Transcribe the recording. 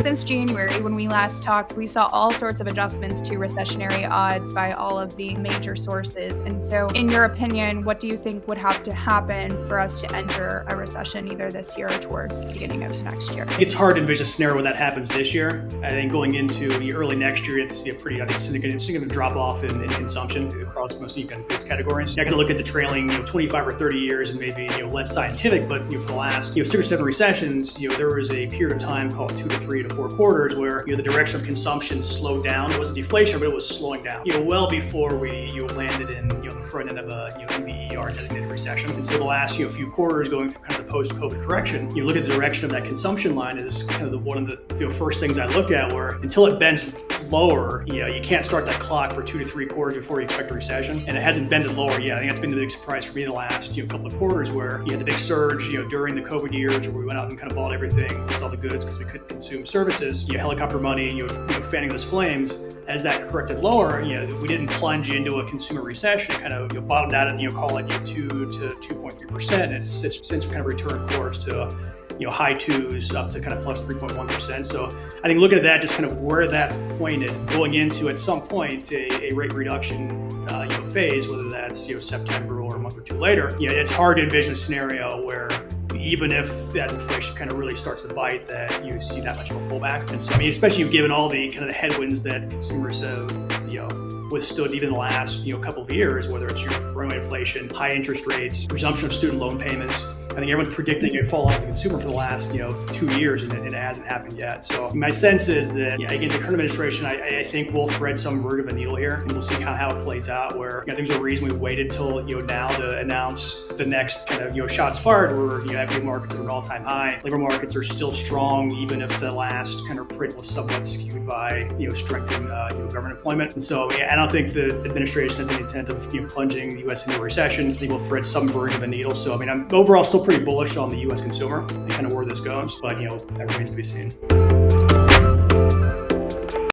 Since January, when we last talked, we saw all sorts of adjustments to recessionary odds by all of the major sources. And so, in your opinion, what do you think would have to happen for us to enter a recession either this year or towards the beginning of next year? It's hard to envision a scenario where that happens this year. I think going into the early next year, it's pretty, I think it's going to drop off in consumption across most goods categories. You're not going to look at the trailing 25 or 30 years and maybe less scientific, but for the last 6 or 7 recessions, there was a period of time called 2 to 3 to 4 quarters where the direction of consumption slowed down. It wasn't deflation, but it was slowing down. Well before we landed in the front end of a NBER designated recession. And so the last few quarters going through kind of the post-COVID correction, you look at the direction of that consumption line is kind of one of the first things I look at, where until it bends lower, you can't start that clock for 2 to 3 quarters before you expect a recession. And it hasn't bended lower yet. I think that's been the big surprise for me the last couple of quarters, where you had the big surge during the COVID years where we went out and kind of bought everything, all the goods because we couldn't consume services. Helicopter money, fanning those flames. As that corrected lower, we didn't plunge into a consumer recession. Kind of bottomed out at call it 2 to 2.3%. It's since kind of returned course to high 2s up to kind of plus 3.1%. So I think looking at that, just kind of where that's pointed, going into at some point a rate reduction phase, whether that's September or a month or two later, it's hard to envision a scenario where even if that inflation kind of really starts to bite, that you see that much of a pullback. And so, especially given all the kind of the headwinds that consumers have, withstood even the last, couple of years, whether it's growing inflation, high interest rates, resumption of student loan payments. I think everyone's predicting it fall off the consumer for the last, 2 years, and it hasn't happened yet. So my sense is that, again, the current administration, I think will thread some version of a needle here, and we'll see how it plays out, where I think there's a reason we waited till, now to announce the next kind of, shots fired, where, equity markets are at an all-time high. Labor markets are still strong, even if the last kind of print was somewhat skewed by, strengthening, government employment. And so, I don't think the administration has any intent of, plunging the U.S. into a recession. I think we'll thread some version of a needle. So, I'm overall still pretty bullish on the U.S. consumer and kind of where this goes, but that remains to be seen.